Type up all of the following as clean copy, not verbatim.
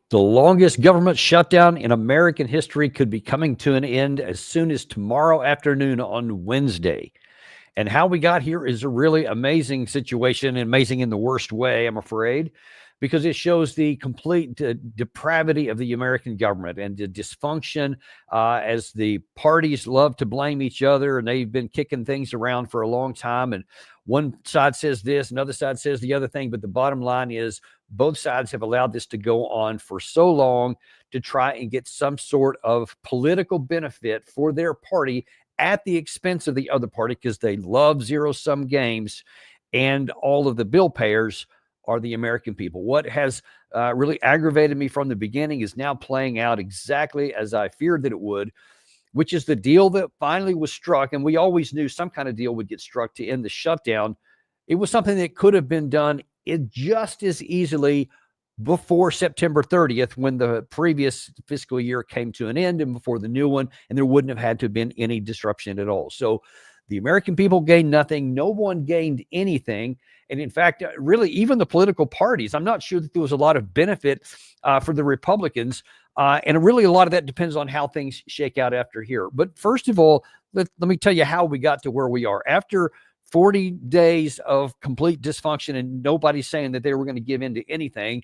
The longest government shutdown in American history could be coming to an end as soon as tomorrow afternoon on Wednesday. And how we got here is a really amazing situation, amazing in the worst way, I'm afraid, because it shows the complete depravity of the American government and the dysfunction as the parties love to blame each other, and they've been kicking things around for a long time. And one side says this, another side says the other thing. But the bottom line is both sides have allowed this to go on for so long to try and get some sort of political benefit for their party at the expense of the other party, because they love zero-sum games, and all of the bill payers are the American people. What has really aggravated me from the beginning is now playing out exactly as I feared that it would, which is the deal that finally was struck. And we always knew some kind of deal would get struck to end the shutdown. It was something that could have been done just as easily before September 30th, when the previous fiscal year came to an end, and before the new one, and there wouldn't have had to have been any disruption at all. So the American people gained nothing. No one gained anything. And in fact, really, even the political parties, I'm not sure that there was a lot of benefit for the Republicans. And really, a lot of that depends on how things shake out after here. But first of all, let me tell you how we got to where we are. After 40 days of complete dysfunction and nobody saying that they were going to give in to anything,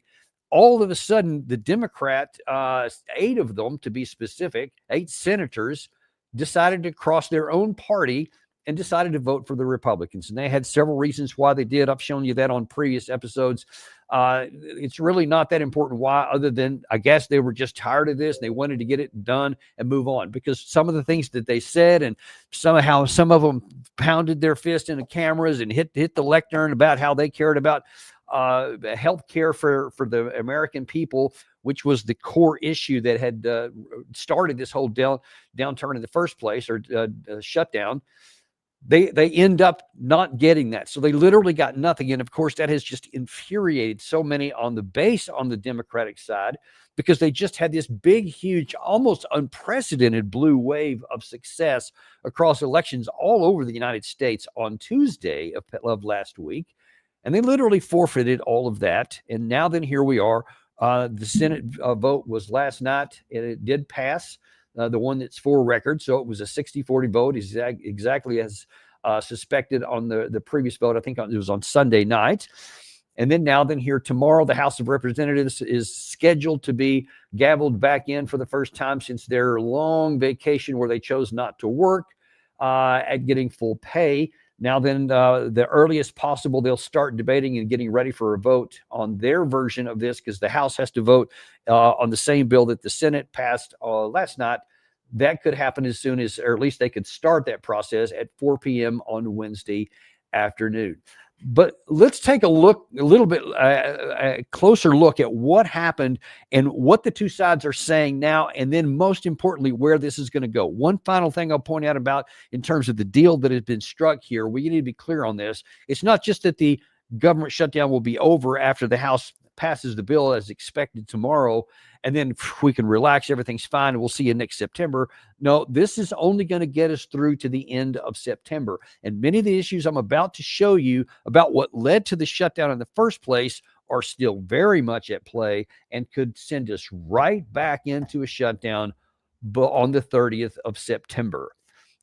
all of a sudden, the Democrat, 8 of them to be specific, 8 senators, decided to cross their own party and decided to vote for the Republicans. And they had several reasons why they did. I've shown you that on previous episodes. It's really not that important why, other than I guess they were just tired of this. And they wanted to get it done and move on, because some of the things that they said, and somehow some of them pounded their fist in the cameras and hit the lectern about how they cared about health care for the American people, which was the core issue that had started this whole downturn in the first place, or shutdown. They end up not getting that. So they literally got nothing. And of course, that has just infuriated so many on the base on the Democratic side, because they just had this big, huge, almost unprecedented blue wave of success across elections all over the United States on Tuesday of last week. And they literally forfeited all of that. And now then here we are. The Senate vote was last night, and it did pass, the one that's for record. So it was a 60-40 vote, exactly as suspected on the previous vote. I think it was on Sunday night. And then here tomorrow, the House of Representatives is scheduled to be gavelled back in for the first time since their long vacation where they chose not to work at getting full pay. Now then, the earliest possible, they'll start debating and getting ready for a vote on their version of this, because the House has to vote on the same bill that the Senate passed last night. That could happen as soon as, or at least they could start that process at 4 p.m. on Wednesday afternoon. But let's take a little bit a closer look at what happened and what the two sides are saying now, and then most importantly, where this is going to go. One final thing I'll point out about in terms of the deal that has been struck here, we need to be clear on this. It's not just that the government shutdown will be over after the House passes the bill as expected tomorrow, and then we can relax, everything's fine, and we'll see you next September. No, this is only going to get us through to the end of September. And many of the issues I'm about to show you about what led to the shutdown in the first place are still very much at play and could send us right back into a shutdown on the 30th of September.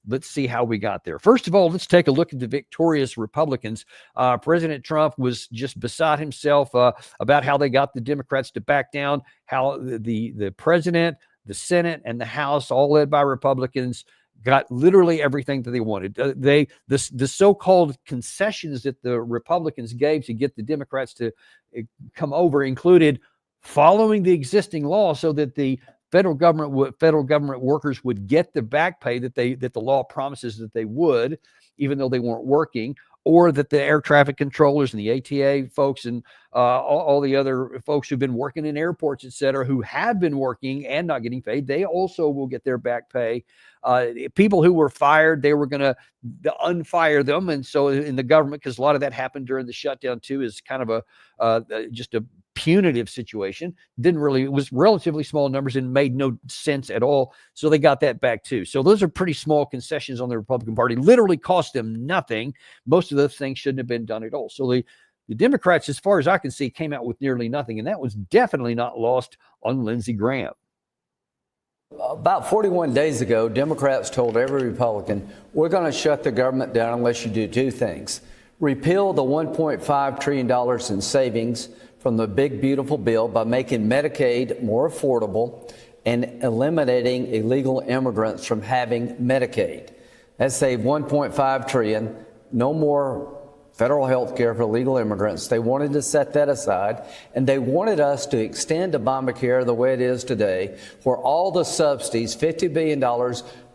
Let's see how we got there. First of all, let's take a look at the victorious Republicans. President Trump was just beside himself about how they got the Democrats to back down, how the president, the Senate, and the House, all led by Republicans, got literally everything that they wanted. The so-called concessions that the Republicans gave to get the Democrats to come over included following the existing law so that the federal government workers would get the back pay that the law promises that they would, even though they weren't working, or that the air traffic controllers and the ATA folks and all the other folks who've been working in airports, et cetera, who have been working and not getting paid, they also will get their back pay. People who were fired, they were going to unfire them. And so in the government, because a lot of that happened during the shutdown too, is kind of just a punitive situation. It was relatively small numbers and made no sense at all. So they got that back too. So those are pretty small concessions on the Republican Party, literally cost them nothing. Most of those things shouldn't have been done at all. So the The Democrats, as far as I can see, came out with nearly nothing, and that was definitely not lost on Lindsey Graham. About 41 days ago, Democrats told every Republican, we're going to shut the government down unless you do two things. Repeal the $1.5 trillion in savings from the big, beautiful bill by making Medicaid more affordable and eliminating illegal immigrants from having Medicaid. That saved $1.5 trillion, no more federal health care for illegal immigrants. They wanted to set that aside, and they wanted us to extend Obamacare the way it is today, where all the subsidies, $50 billion,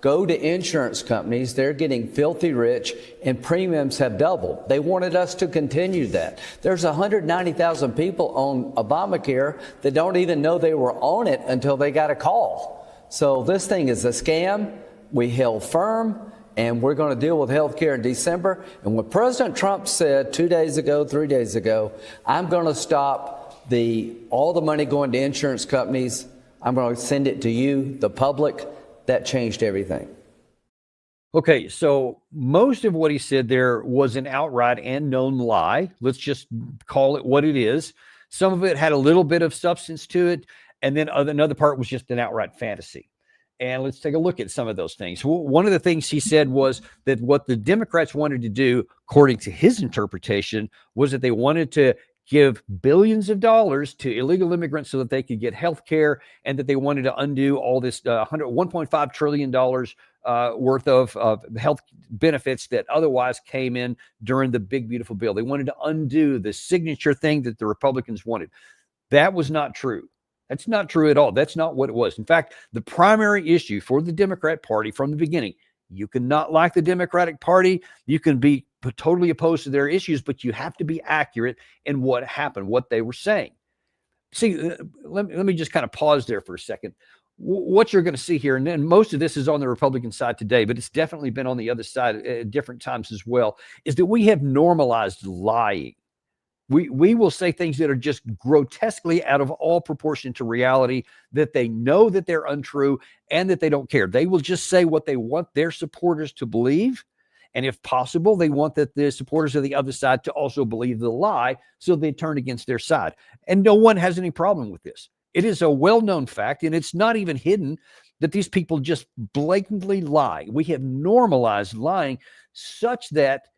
go to insurance companies. They're getting filthy rich, and premiums have doubled. They wanted us to continue that. There's 190,000 people on Obamacare that don't even know they were on it until they got a call. So this thing is a scam. We held firm. And we're going to deal with health care in December. And what President Trump said 2 days ago, 3 days ago, I'm going to stop all the money going to insurance companies. I'm going to send it to you, the public. That changed everything. Okay, so most of what he said there was an outright and known lie. Let's just call it what it is. Some of it had a little bit of substance to it, and then another part was just an outright fantasy. And let's take a look at some of those things. One of the things he said was that what the Democrats wanted to do, according to his interpretation, was that they wanted to give billions of dollars to illegal immigrants so that they could get health care, and that they wanted to undo all this $1.5 trillion worth of health benefits that otherwise came in during the big, beautiful bill. They wanted to undo the signature thing that the Republicans wanted. That was not true. That's not true at all. That's not what it was. In fact, the primary issue for the Democrat Party from the beginning, you can not like the Democratic Party, you can be totally opposed to their issues, but you have to be accurate in what happened, what they were saying. See, let me just kind of pause there for a second. What you're going to see here, and then most of this is on the Republican side today, but it's definitely been on the other side at different times as well, is that we have normalized lying. We will say things that are just grotesquely out of all proportion to reality, that they know that they're untrue and that they don't care. They will just say what they want their supporters to believe. And if possible, they want that the supporters of the other side to also believe the lie, so they turn against their side. And no one has any problem with this. It is a well-known fact, and it's not even hidden, that these people just blatantly lie. We have normalized lying such that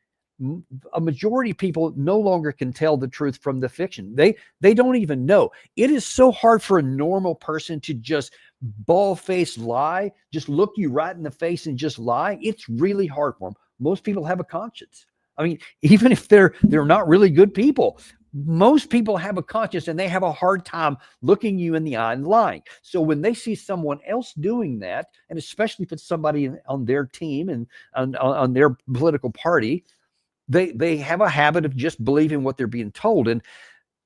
a majority of people no longer can tell the truth from the fiction. They don't even know. It is so hard for a normal person to just bald-faced lie, just look you right in the face and just lie. It's really hard for them. Most people have a conscience. I mean, even if they're not really good people, most people have a conscience, and they have a hard time looking you in the eye and lying. So when they see someone else doing that, and especially if it's somebody on their team and on their political party, they have a habit of just believing what they're being told. And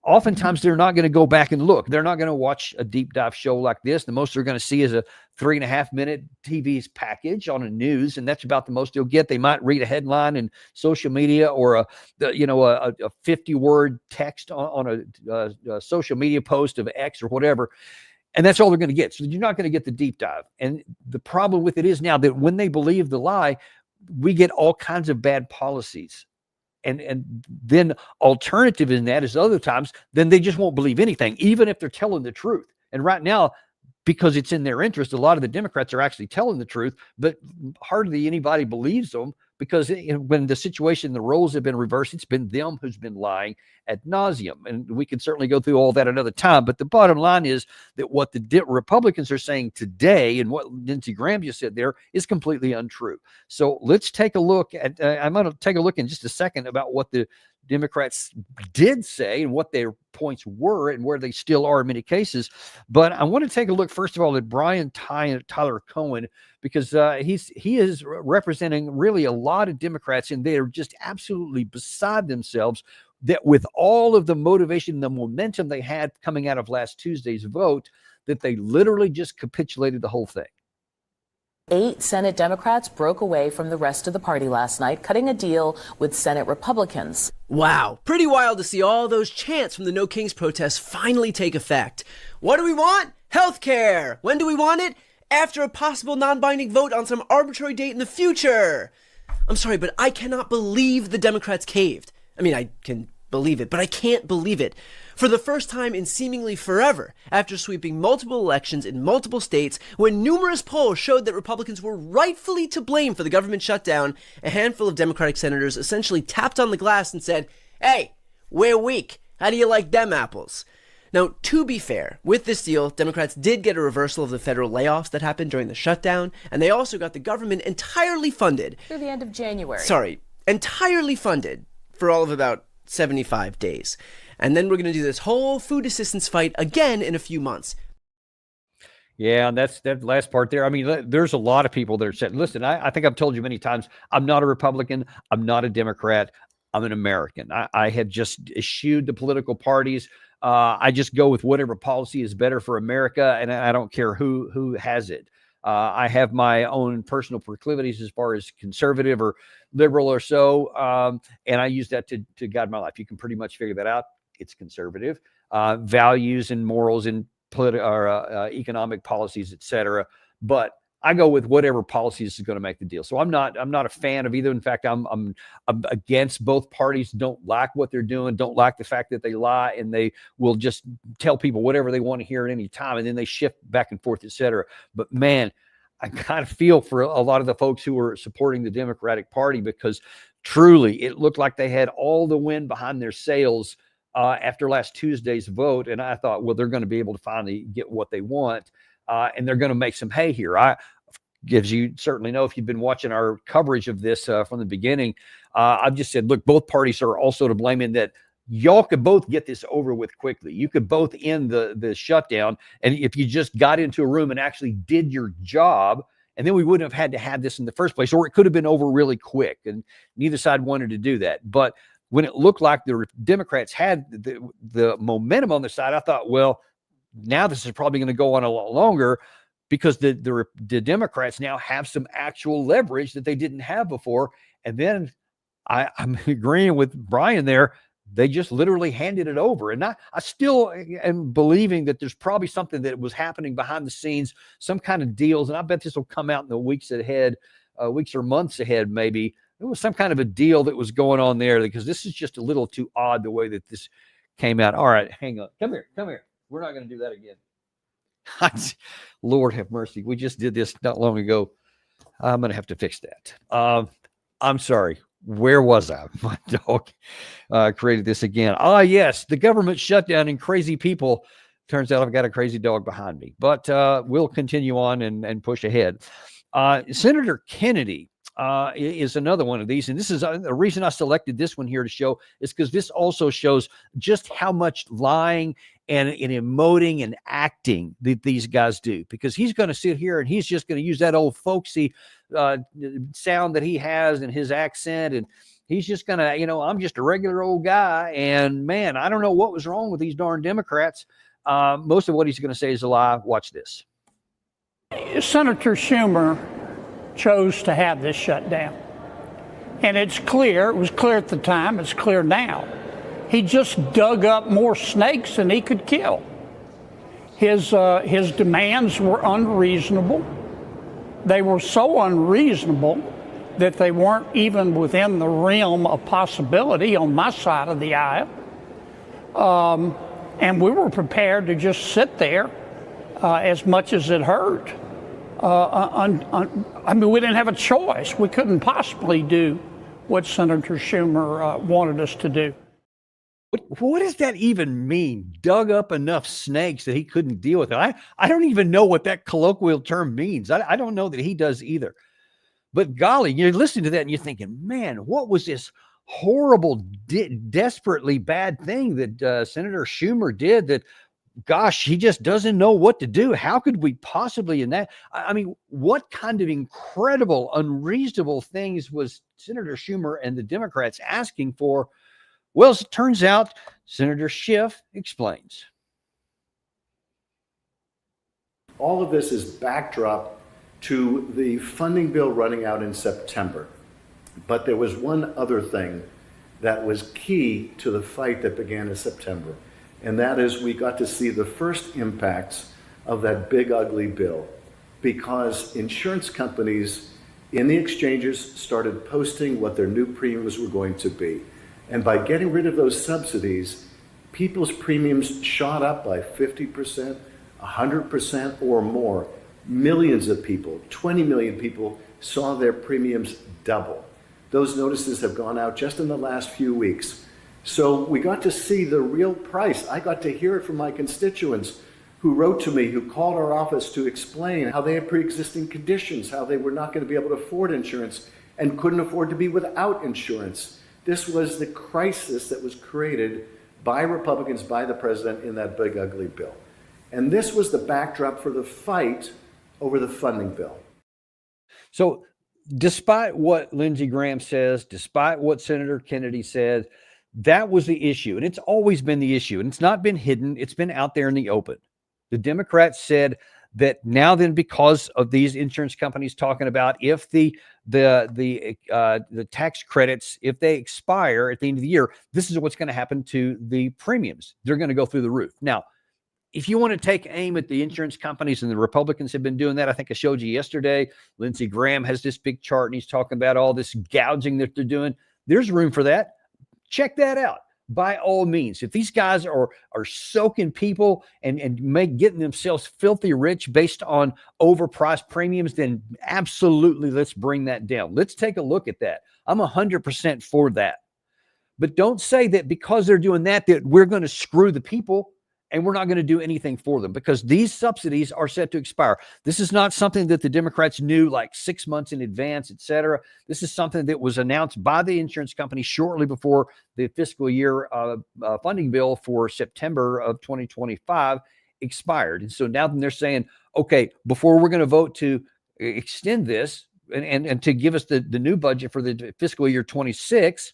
oftentimes they're not going to go back and look. They're not going to watch a deep dive show like this. The most they're going to see is a 3.5-minute TV package on a news, and that's about the most they'll get. They might read a headline in social media, or a 50-word text on a social media post of X or whatever. And that's all they're going to get. So you're not going to get the deep dive. And the problem with it is now that when they believe the lie, we get all kinds of bad policies. And then alternative in that is other times, then they just won't believe anything, even if they're telling the truth. And right now, because it's in their interest, a lot of the Democrats are actually telling the truth, but hardly anybody believes them, because when the situation, the roles have been reversed, it's been them who's been lying ad nauseum. And we can certainly go through all that another time. But the bottom line is that what the Republicans are saying today, and what Lindsey Graham just said there, is completely untrue. So let's take a look at, I'm going to take a look in just a second about what the Democrats did say and what their points were and where they still are in many cases. But I want to take a look, first of all, at Brian Tyler Cohen, because he is representing really a lot of Democrats, and they are just absolutely beside themselves that with all of the motivation, the momentum they had coming out of last Tuesday's vote, that they literally just capitulated the whole thing. 8 Senate Democrats broke away from the rest of the party last night, cutting a deal with Senate Republicans. Wow, pretty wild to see all those chants from the No Kings protests finally take effect. What do we want? Healthcare. When do we want it? After a possible non-binding vote on some arbitrary date in the future. I'm sorry, but I cannot believe the Democrats caved. I mean, I can believe it, but I can't believe it. For the first time in seemingly forever, after sweeping multiple elections in multiple states, when numerous polls showed that Republicans were rightfully to blame for the government shutdown, a handful of Democratic senators essentially tapped on the glass and said, "Hey, we're weak. How do you like them apples?" Now, to be fair, with this deal, Democrats did get a reversal of the federal layoffs that happened during the shutdown, and they also got the government entirely funded. Through the end of January. Entirely funded for all of about 75 days. And then we're going to do this whole food assistance fight again in a few months. Yeah, and that's that last part there. I mean, there's a lot of people that are saying, listen, I think I've told you many times, I'm not a Republican. I'm not a Democrat. I'm an American. I have just eschewed the political parties. I just go with whatever policy is better for America, and I don't care who has it. I have my own personal proclivities as far as conservative or liberal or so, and I use that to guide my life. You can pretty much figure that out. It's conservative. Values and morals and political or economic policies, etc. But I go with whatever policies is going to make the deal. So I'm not a fan of either. In fact, I'm against both parties. Don't like what they're doing. Don't like the fact that they lie and they will just tell people whatever they want to hear at any time, and then they shift back and forth, etc. But man, I kind of feel for a lot of the folks who are supporting the Democratic Party, because truly it looked like they had all the wind behind their sails after last Tuesday's vote, and I thought, well, they're going to be able to finally get what they want. And they're going to make some hay here. Gives you certainly know if you've been watching our coverage of this from the beginning. I've just said, look, both parties are also to blame in that y'all could both get this over with quickly. You could both end the shutdown, and if you just got into a room and actually did your job, and then we wouldn't have had to have this in the first place, or it could have been over really quick. And neither side wanted to do that. But when it looked like the Democrats had the momentum on their side, I thought, well, now this is probably going to go on a lot longer, because the Democrats now have some actual leverage that they didn't have before. And then I'm agreeing with Brian there. They just literally handed it over. And I still am believing that there's probably something that was happening behind the scenes, some kind of deals. And I bet this will come out in the weeks ahead, weeks or months ahead, maybe. There was some kind of a deal that was going on there, because this is just a little too odd the way that this came out. All right, hang on. Come here. We're not going to do that again. Lord have mercy. We just did this not long ago. I'm going to have to fix that. I'm sorry. Where was I? My dog created this again. Yes, the government shutdown and crazy people. Turns out I've got a crazy dog behind me. But we'll continue on and push ahead. Senator Kennedy is another one of these. And this is the reason I selected this one here to show, is because this also shows just how much lying and emoting and acting that these guys do. Because he's going to sit here and he's just going to use that old folksy sound that he has and his accent. And he's just going to, I'm just a regular old guy. And man, I don't know what was wrong with these darn Democrats. Most of what he's going to say is a lie. Watch this. Senator Schumer chose to have this shutdown. And it's clear, it was clear at the time, it's clear now. He just dug up more snakes than he could kill. His demands were unreasonable. They were so unreasonable that they weren't even within the realm of possibility on my side of the aisle. And we were prepared to just sit there as much as it hurt. I mean, we didn't have a choice. We couldn't possibly do what Senator Schumer wanted us to do. What does that even mean? Dug up enough snakes that he couldn't deal with it. I don't even know what that colloquial term means. I don't know that he does either. But golly, you're listening to that and you're thinking, man, what was this horrible, desperately bad thing that Senator Schumer did that, gosh, he just doesn't know what to do. How could we possibly in that? I mean, what kind of incredible, unreasonable things was Senator Schumer and the Democrats asking for? Well, as it turns out, Senator Schiff explains. All of this is backdrop to the funding bill running out in September. But there was one other thing that was key to the fight that began in September. And that is, we got to see the first impacts of that big, ugly bill, because insurance companies in the exchanges started posting what their new premiums were going to be. And by getting rid of those subsidies, people's premiums shot up by 50%, 100% or more. Millions of people, 20 million people, saw their premiums double. Those notices have gone out just in the last few weeks. So we got to see the real price. I got to hear it from my constituents who wrote to me, who called our office to explain how they had pre-existing conditions, how they were not going to be able to afford insurance and couldn't afford to be without insurance. This was the crisis that was created by Republicans, by the president in that big, ugly bill. And this was the backdrop for the fight over the funding bill. So despite what Lindsey Graham says, despite what Senator Kennedy says, that was the issue. And it's always been the issue. And it's not been hidden. It's been out there in the open. The Democrats said that now then, because of these insurance companies talking about if the tax credits, if they expire at the end of the year, this is what's going to happen to the premiums. They're going to go through the roof. Now, if you want to take aim at the insurance companies, and the Republicans have been doing that, I think I showed you yesterday, Lindsey Graham has this big chart and he's talking about all this gouging that they're doing. There's room for that. Check that out. By all means, if these guys are soaking people and getting themselves filthy rich based on overpriced premiums, then absolutely let's bring that down. Let's take a look at that. I'm 100% for that. But don't say that because they're doing that we're going to screw the people and we're not going to do anything for them, because these subsidies are set to expire. This is not something that the Democrats knew like 6 months in advance, et cetera. This is something that was announced by the insurance company shortly before the fiscal year funding bill for September of 2025 expired. And so now they're saying, okay, before we're going to vote to extend this and to give us the new budget for the fiscal year 26,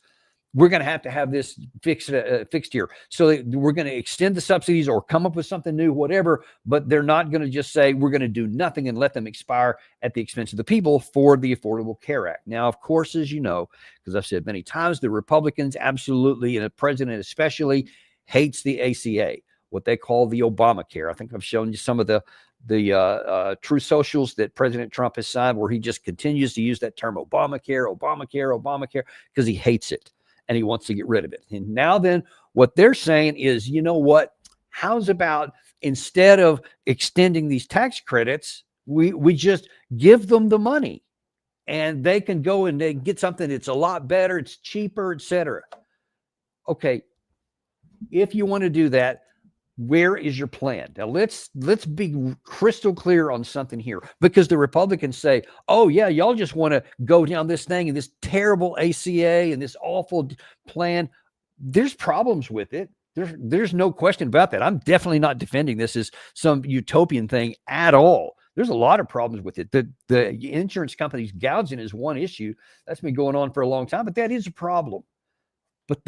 we're going to have this fixed here. So we're going to extend the subsidies or come up with something new, whatever, but they're not going to just say we're going to do nothing and let them expire at the expense of the people for the Affordable Care Act. Now, of course, as you know, because I've said many times, the Republicans absolutely, and the president especially, hates the ACA, what they call the Obamacare. I think I've shown you some of the true socials that President Trump has signed where he just continues to use that term Obamacare, because he hates it. And he wants to get rid of it. And now then, what they're saying is, you know what? How's about instead of extending these tax credits, we just give them the money and they can go and they get something that's a lot better, it's cheaper, et cetera. Okay, if you want to do that, where is your plan? Now let's be crystal clear on something here, because the Republicans say, oh yeah, y'all just want to go down this thing and this terrible ACA and this awful plan. There's problems with it. There's no question about that. I'm definitely not defending this as some utopian thing at all. There's a lot of problems with it. The insurance companies gouging is one issue. That's been going on for a long time, but that is a problem. But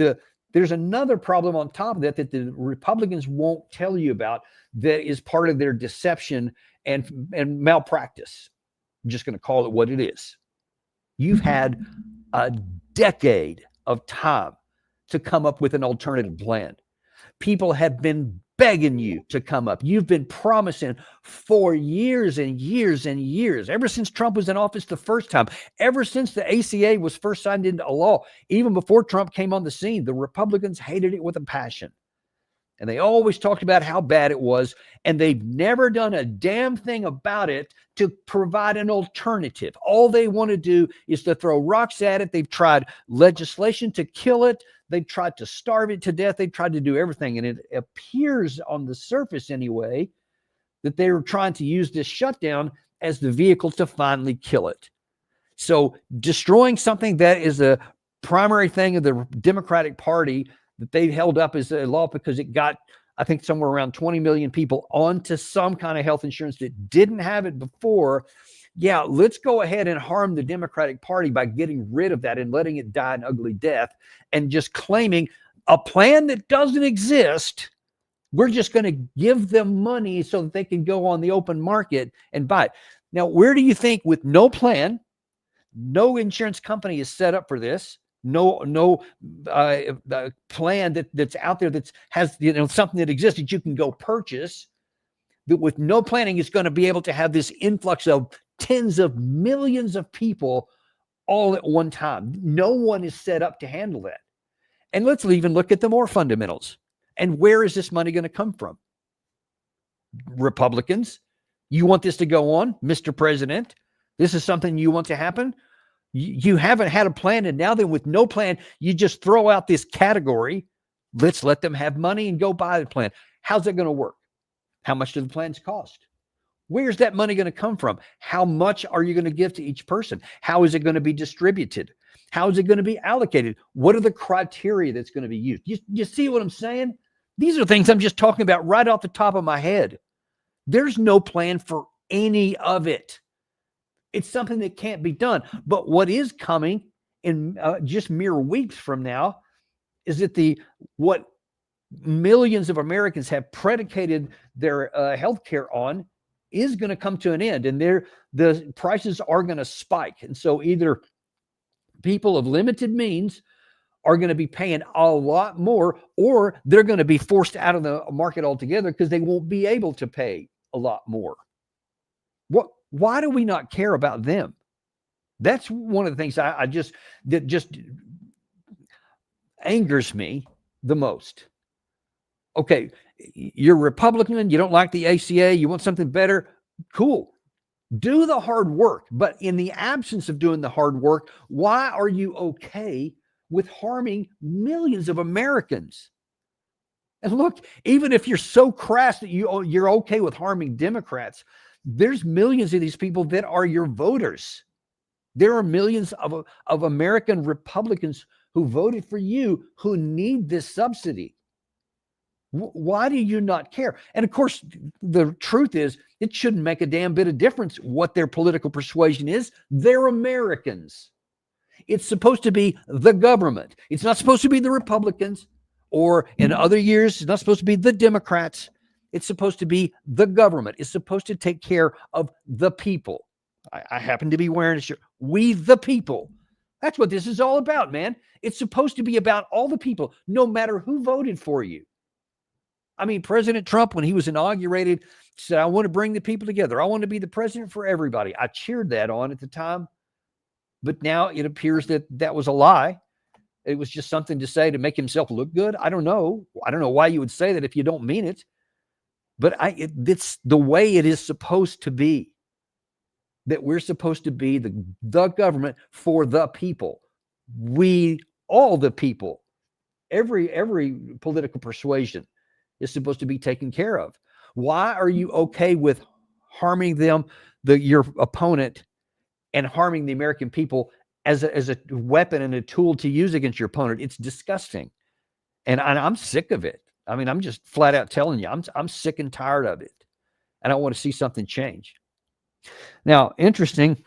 there's another problem on top of that the Republicans won't tell you about that is part of their deception and malpractice. I'm just going to call it what it is. You've had a decade of time to come up with an alternative plan. People have been begging you to come up. You've been promising for years and years and years, ever since Trump was in office the first time, ever since the ACA was first signed into law, even before Trump came on the scene, the Republicans hated it with a passion. And they always talked about how bad it was, and they've never done a damn thing about it to provide an alternative. All they want to do is to throw rocks at it. They've tried legislation to kill it. They've tried to starve it to death. They've tried to do everything. And it appears on the surface anyway that they were trying to use this shutdown as the vehicle to finally kill it. So destroying something that is a primary thing of the Democratic Party that they held up as a law because it got, I think, somewhere around 20 million people onto some kind of health insurance that didn't have it before. Yeah, let's go ahead and harm the Democratic Party by getting rid of that and letting it die an ugly death and just claiming a plan that doesn't exist. We're just going to give them money so that they can go on the open market and buy it. Now, where do you think, with no plan, no insurance company is set up for this, no plan that's out there that has something that exists that you can go purchase, that with no planning is going to be able to have this influx of tens of millions of people all at one time? No one is set up to handle that. And let's even look at the more fundamentals. And where is this money going to come from? Republicans, you want this to go on, Mr. President? This is something you want to happen? You haven't had a plan, and now then with no plan, you just throw out this category. Let's let them have money and go buy the plan. How's that going to work? How much do the plans cost? Where's that money going to come from? How much are you going to give to each person? How is it going to be distributed? How is it going to be allocated? What are the criteria that's going to be used? You see what I'm saying? These are things I'm just talking about right off the top of my head. There's no plan for any of it. It's something that can't be done. But what is coming in just mere weeks from now is that what millions of Americans have predicated their health care on is going to come to an end, and the prices are going to spike. And so either people of limited means are going to be paying a lot more, or they're going to be forced out of the market altogether because they won't be able to pay a lot more. Why do we not care about them? That's one of the things that just angers me the most. Okay, you're Republican, you don't like the ACA, you want something better, cool. Do the hard work. But in the absence of doing the hard work, why are you okay with harming millions of Americans? And look, even if you're so crass that you're okay with harming Democrats, there's millions of these people that are your voters. There are millions of American Republicans who voted for you who need this subsidy. Why do you not care? And of course, the truth is, it shouldn't make a damn bit of difference what their political persuasion is. They're Americans. It's supposed to be the government. It's not supposed to be the Republicans, or in other years, it's not supposed to be the Democrats. It's supposed to be the government. It's supposed to take care of the people. I happen to be wearing a shirt. We the people. That's what this is all about, man. It's supposed to be about all the people, no matter who voted for you. I mean, President Trump, when he was inaugurated, said, I want to bring the people together. I want to be the president for everybody. I cheered that on at the time. But now it appears that that was a lie. It was just something to say to make himself look good. I don't know. I don't know why you would say that if you don't mean it. But it's the way it is supposed to be. That we're supposed to be the government for the people. We, all the people, every political persuasion is supposed to be taken care of. Why are you okay with harming them, your opponent, and harming the American people as a weapon and a tool to use against your opponent? It's disgusting. And I'm sick of it. I mean, I'm just flat out telling you, I'm sick and tired of it. And I want to see something change. Now, interesting,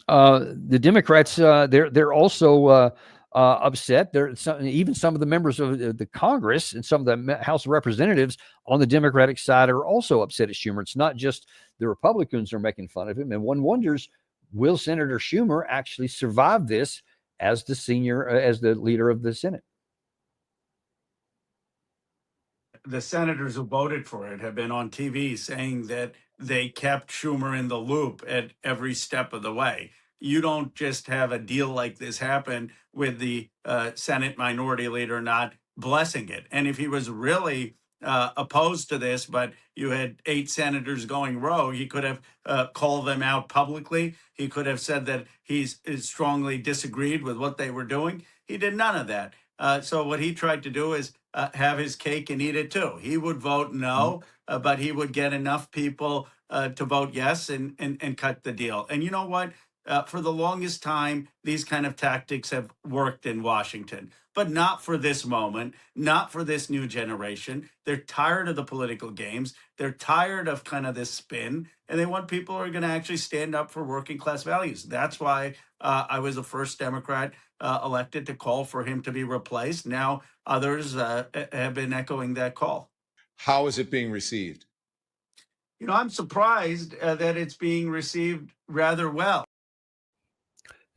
the Democrats, they're also upset. Even some of the members of the Congress and some of the House of Representatives on the Democratic side are also upset at Schumer. It's not just the Republicans are making fun of him. And one wonders, will Senator Schumer actually survive this as the leader of the Senate? The senators who voted for it have been on TV saying that they kept Schumer in the loop at every step of the way. You don't just have a deal like this happen with the Senate minority leader not blessing it. And if he was really opposed to this, but you had 8 senators going rogue, he could have called them out publicly. He could have said that he's strongly disagreed with what they were doing. He did none of that. So what he tried to do is have his cake and eat it too. He would vote no, but he would get enough people to vote yes and cut the deal. And you know what? For the longest time, these kind of tactics have worked in Washington, but not for this moment, not for this new generation. They're tired of the political games. They're tired of kind of this spin, and they want people who are going to actually stand up for working class values. That's why I was the first Democrat elected to call for him to be replaced. Now others have been echoing that call. How is it being received? You know, I'm surprised that it's being received rather well.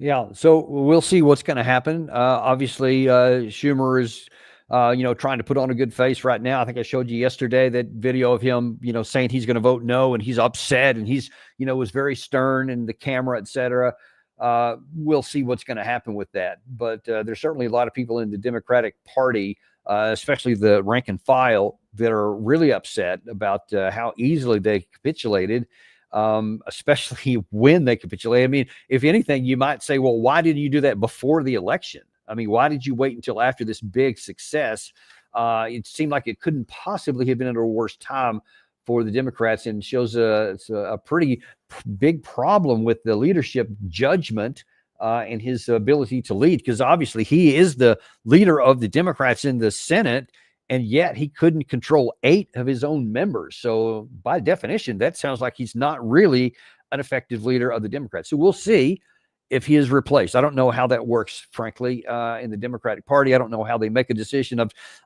Yeah, so we'll see what's going to happen. Obviously, Schumer is, trying to put on a good face right now. I think I showed you yesterday that video of him, saying he's going to vote no, and he's upset, and he's, was very stern, and the camera, et cetera. we'll see what's going to happen with that. But there's certainly a lot of people in the Democratic Party, especially the rank and file, that are really upset about how easily they capitulated, especially when they capitulated. I mean, if anything, you might say, well, why didn't you do that before the election? I mean, why did you wait until after this big success? It seemed like it couldn't possibly have been at a worse time for the Democrats, and shows it's a pretty big problem with the leadership judgment and his ability to lead, because obviously he is the leader of the Democrats in the Senate, and yet he couldn't control 8 of his own members. So by definition, that sounds like he's not really an effective leader of the Democrats. So we'll see if he is replaced. I don't know how that works, frankly, in the Democratic Party. I don't know how they make a decision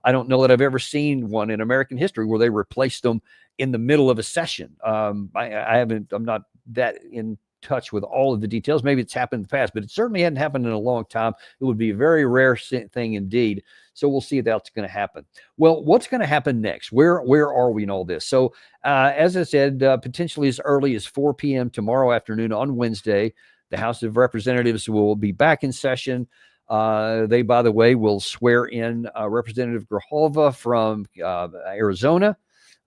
I don't know that I've ever seen one in American history where they replaced them in the middle of a session. I'm not that in touch with all of the details. Maybe it's happened in the past, but it certainly hadn't happened in a long time. It would be a very rare thing indeed. So we'll see if that's going to happen. Well, what's going to happen next? Where are we in all this? So as I said, potentially as early as 4 p.m. tomorrow afternoon on Wednesday, the House of Representatives will be back in session. They, by the way, will swear in Representative Grijalva from Arizona.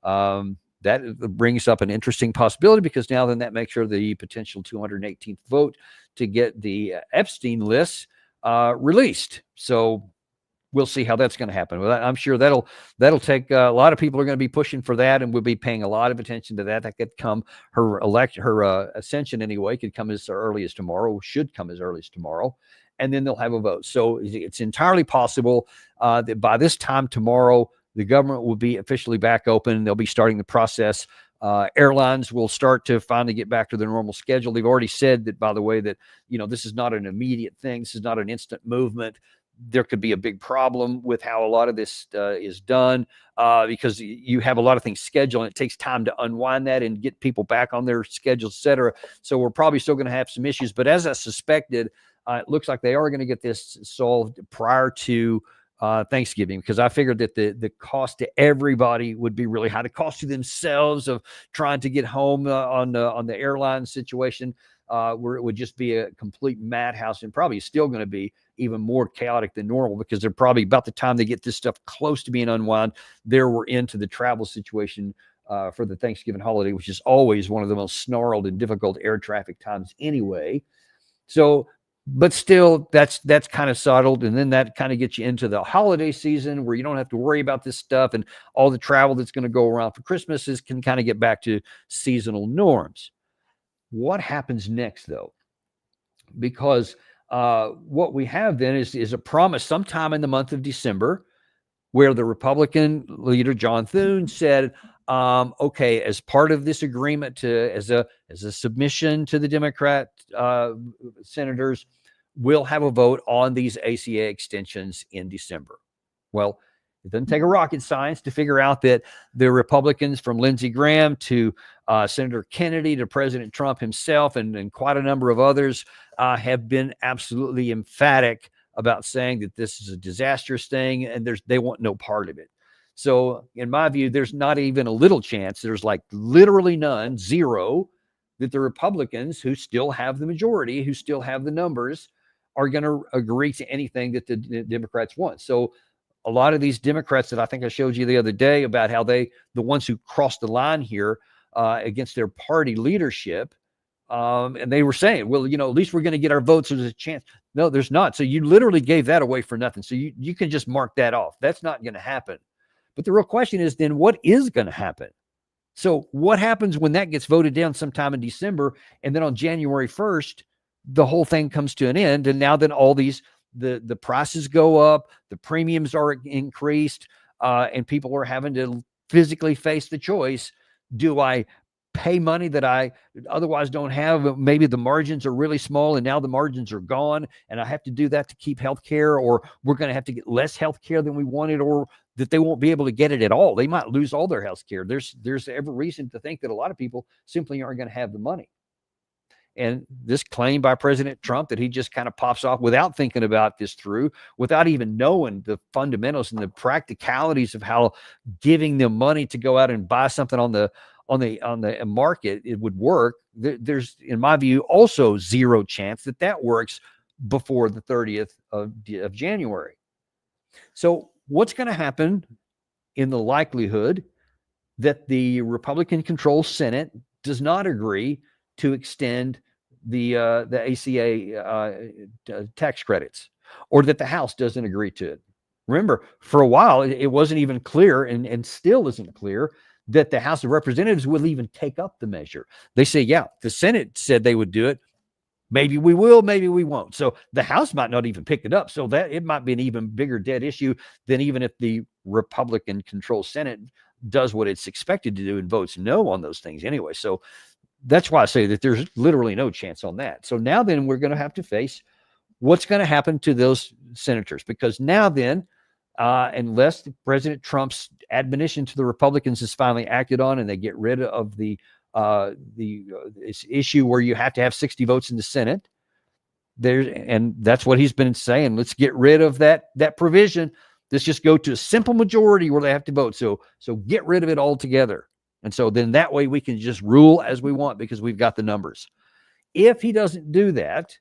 That brings up an interesting possibility, because now then that makes sure the potential 218th vote to get the Epstein list released. So we'll see how that's going to happen. Well, I'm sure that'll take a lot of people are going to be pushing for that, and we'll be paying a lot of attention to that. That could come, her ascension anyway, could come as early as tomorrow, should come as early as tomorrow, and then they'll have a vote. So it's entirely possible that by this time tomorrow, the government will be officially back open. They'll be starting the process. Airlines will start to finally get back to their normal schedule. They've already said that, by the way, that, this is not an immediate thing. This is not an instant movement. There could be a big problem with how a lot of this is done, because you have a lot of things scheduled, and it takes time to unwind that and get people back on their schedules, et cetera. So we're probably still going to have some issues. But as I suspected, it looks like they are going to get this solved prior to Thanksgiving, because I figured that the cost to everybody would be really high. The cost to themselves of trying to get home on the airline situation, where it would just be a complete madhouse, and probably still going to be even more chaotic than normal, because they're probably, about the time they get this stuff close to being unwound, we're into the travel situation for the Thanksgiving holiday, which is always one of the most snarled and difficult air traffic times anyway. So, but still, that's kind of settled. And then that kind of gets you into the holiday season, where you don't have to worry about this stuff, and all the travel that's going to go around for Christmas can kind of get back to seasonal norms. What happens next, though? Because what we have then is a promise sometime in the month of December, where the Republican leader, John Thune, said, okay, as part of this agreement, as a submission to the Democrat senators, we'll have a vote on these ACA extensions in December. Well, it doesn't take a rocket science to figure out that the Republicans, from Lindsey Graham to Senator Kennedy to President Trump himself, and quite a number of others, have been absolutely emphatic about saying that this is a disastrous thing, and they want no part of it. So in my view, there's not even a little chance, there's like literally none, zero, that the Republicans, who still have the majority, who still have the numbers, are going to agree to anything that the Democrats want. So a lot of these Democrats that I think I showed you the other day about how the ones who crossed the line here against their party leadership, and they were saying, well, at least we're going to get our votes. So there's a chance. No, there's not. So you literally gave that away for nothing. So you can just mark that off. That's not going to happen. But the real question is then, what is going to happen? So what happens when that gets voted down sometime in December, and then on January 1st, the whole thing comes to an end, and now then all these the prices go up, the premiums are increased, and people are having to physically face the choice: do I pay money that I otherwise don't have? Maybe the margins are really small, and now the margins are gone, and I have to do that to keep health care, or we're going to have to get less health care than we wanted, or that they won't be able to get it at all. They might lose all their health care. There's every reason to think that a lot of people simply aren't going to have the money. And this claim by President Trump that he just kind of pops off without thinking about this through, without even knowing the fundamentals and the practicalities of how giving them money to go out and buy something on on the market it would work, there's, in my view, also zero chance that works before the 30th of January. So what's going to happen in the likelihood that the Republican-controlled Senate does not agree to extend the ACA tax credits, or that the House doesn't agree to it? Remember, for a while, it wasn't even clear, and still isn't clear, that the House of Representatives will even take up the measure. They say, yeah, the Senate said they would do it. Maybe we will, maybe we won't. So the House might not even pick it up. So that it might be an even bigger dead issue than even if the Republican-controlled Senate does what it's expected to do and votes no on those things anyway. So that's why I say that there's literally no chance on that. So now then we're going to have to face what's going to happen to those senators, because now then, unless President Trump's admonition to the Republicans is finally acted on and they get rid of this issue where you have to have 60 votes in the Senate, and that's what he's been saying. Let's get rid of that provision. Let's just go to a simple majority where they have to vote. So get rid of it altogether. And so then that way we can just rule as we want because we've got the numbers. If he doesn't do that,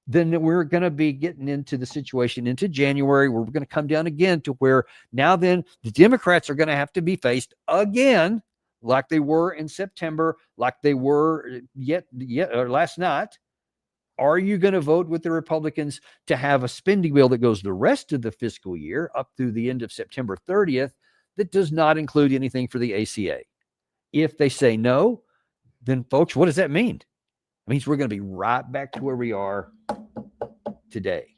then we're going to be getting into the situation into January where we're going to come down again to where now then the Democrats are going to have to be faced again, like they were in September, like they were last night. Are you going to vote with the Republicans to have a spending bill that goes the rest of the fiscal year up through the end of September 30th that does not include anything for the ACA? If they say no, then folks, what does that mean? It means we're going to be right back to where we are today.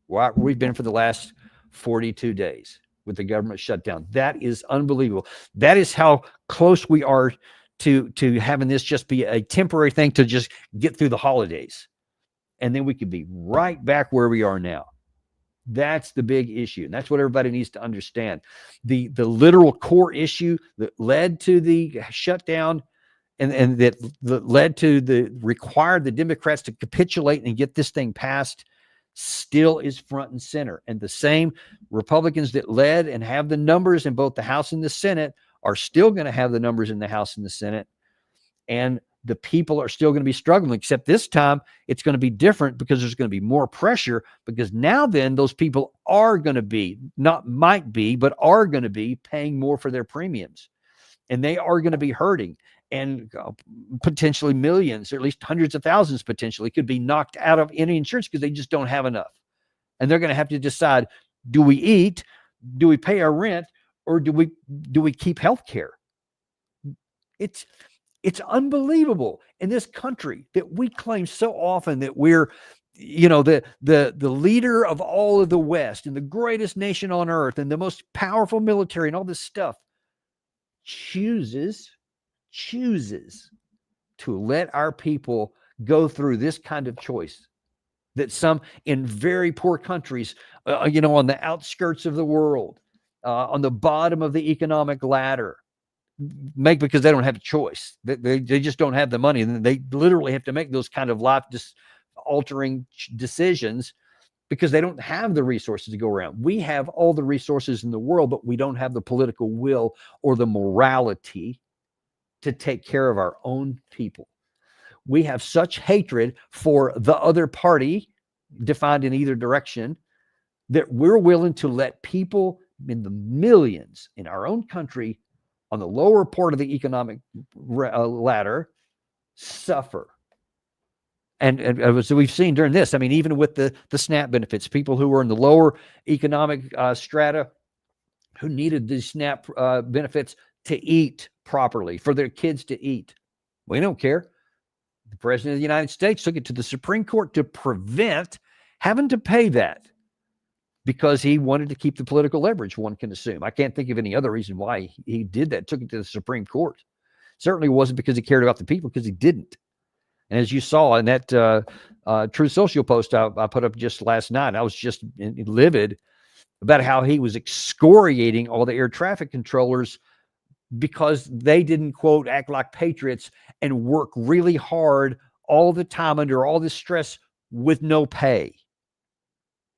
We've been for the last 42 days with the government shutdown. That is unbelievable. That is how close we are to having this just be a temporary thing to just get through the holidays. And then we could be right back where we are now. That's the big issue. And that's what everybody needs to understand. The literal core issue that led to the shutdown and that led to required the Democrats to capitulate and get this thing passed still is front and center. And the same Republicans that led and have the numbers in both the House and the Senate are still going to have the numbers in the House and the Senate. And the people are still going to be struggling, except this time it's going to be different because there's going to be more pressure, because now then those people are going to be, not might be, but are going to be paying more for their premiums. And they are going to be hurting. And potentially millions, or at least hundreds of thousands potentially, could be knocked out of any insurance because they just don't have enough. And they're going to have to decide, do we eat, do we pay our rent, or do we keep health care? It's unbelievable in this country that we claim so often that we're, the leader of all of the West and the greatest nation on earth and the most powerful military and all this stuff, chooses to let our people go through this kind of choice that some in very poor countries, on the outskirts of the world, on the bottom of the economic ladder, make because they don't have a choice. They just don't have the money, and they literally have to make those kind of life altering decisions because they don't have the resources to go around. We have all the resources in the world, but we don't have the political will or the morality to take care of our own people. We have such hatred for the other party, defined in either direction, that we're willing to let people in the millions in our own country on the lower part of the economic ladder suffer. And so we've seen during this, even with the SNAP benefits, people who were in the lower economic strata who needed these SNAP benefits to eat properly, for their kids to eat. We don't care. The President of the United States took it to the Supreme Court to prevent having to pay that because he wanted to keep the political leverage, one can assume. I can't think of any other reason why he did that, took it to the Supreme Court. Certainly wasn't because he cared about the people, because he didn't. And as you saw in that Truth Social post I put up just last night, I was just livid about how he was excoriating all the air traffic controllers because they didn't, quote, act like patriots and work really hard all the time under all this stress with no pay.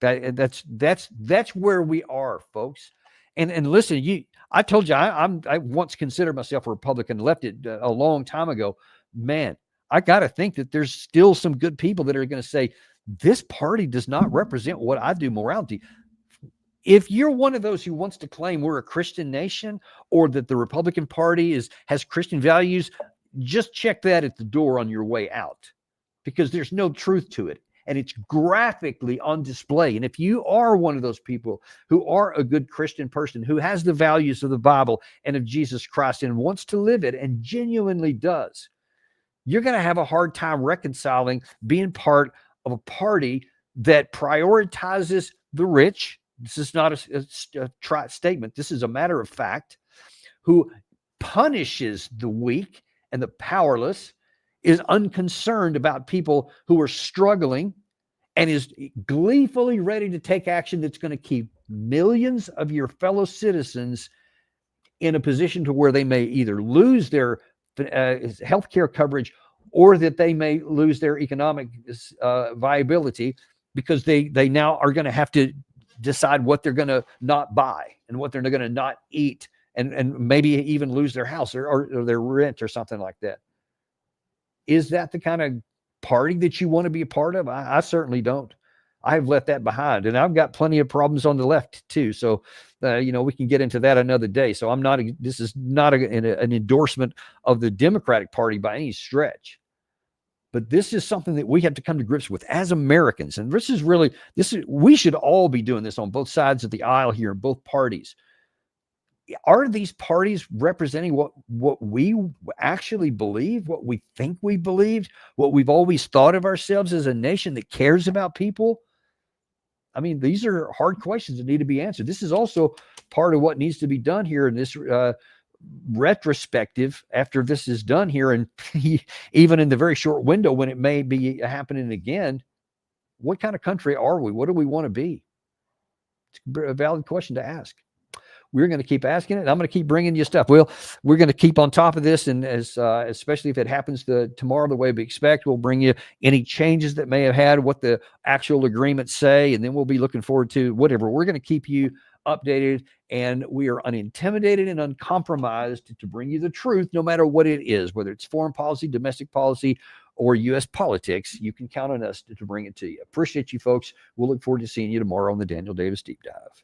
That's where we are, folks. And listen, I told you I once considered myself a Republican, left it a long time ago. Man, I got to think that there's still some good people that are going to say this party does not represent what I do morality. If you're one of those who wants to claim we're a Christian nation or that the Republican Party has Christian values, just check that at the door on your way out, because there's no truth to it. And it's graphically on display. And if you are one of those people who are a good Christian person, who has the values of the Bible and of Jesus Christ and wants to live it and genuinely does, you're going to have a hard time reconciling being part of a party that prioritizes the rich. This is not a trite statement. This is a matter of fact. Who punishes the weak and the powerless, is unconcerned about people who are struggling, and is gleefully ready to take action that's going to keep millions of your fellow citizens in a position to where they may either lose their health care coverage or that they may lose their economic viability, because they now are going to have to decide what they're going to not buy and what they're going to not eat, and maybe even lose their house or their rent or something like that. Is that the kind of party that you want to be a part of? I certainly don't. I've left that behind, and I've got plenty of problems on the left too. So, we can get into that another day. So this is not an endorsement of the Democratic Party by any stretch, but this is something that we have to come to grips with as Americans. And we should all be doing this on both sides of the aisle here in both parties. Are these parties representing what we actually believe, what we think we believed, what we've always thought of ourselves as a nation that cares about people? I mean, these are hard questions that need to be answered. This is also part of what needs to be done here in this retrospective after this is done here, and even in the very short window when it may be happening again. What kind of country are we? What do we want to be? It's a valid question to ask. We're going to keep asking it, and I'm going to keep bringing you stuff. We're going to keep on top of this, and especially if it happens tomorrow the way we expect, we'll bring you any changes that may have had, what the actual agreements say, and then we'll be looking forward to whatever. We're going to keep you updated, and we are unintimidated and uncompromised to bring you the truth, no matter what it is, whether it's foreign policy, domestic policy, or U.S. politics. You can count on us to bring it to you. Appreciate you, folks. We'll look forward to seeing you tomorrow on the Daniel Davis Deep Dive.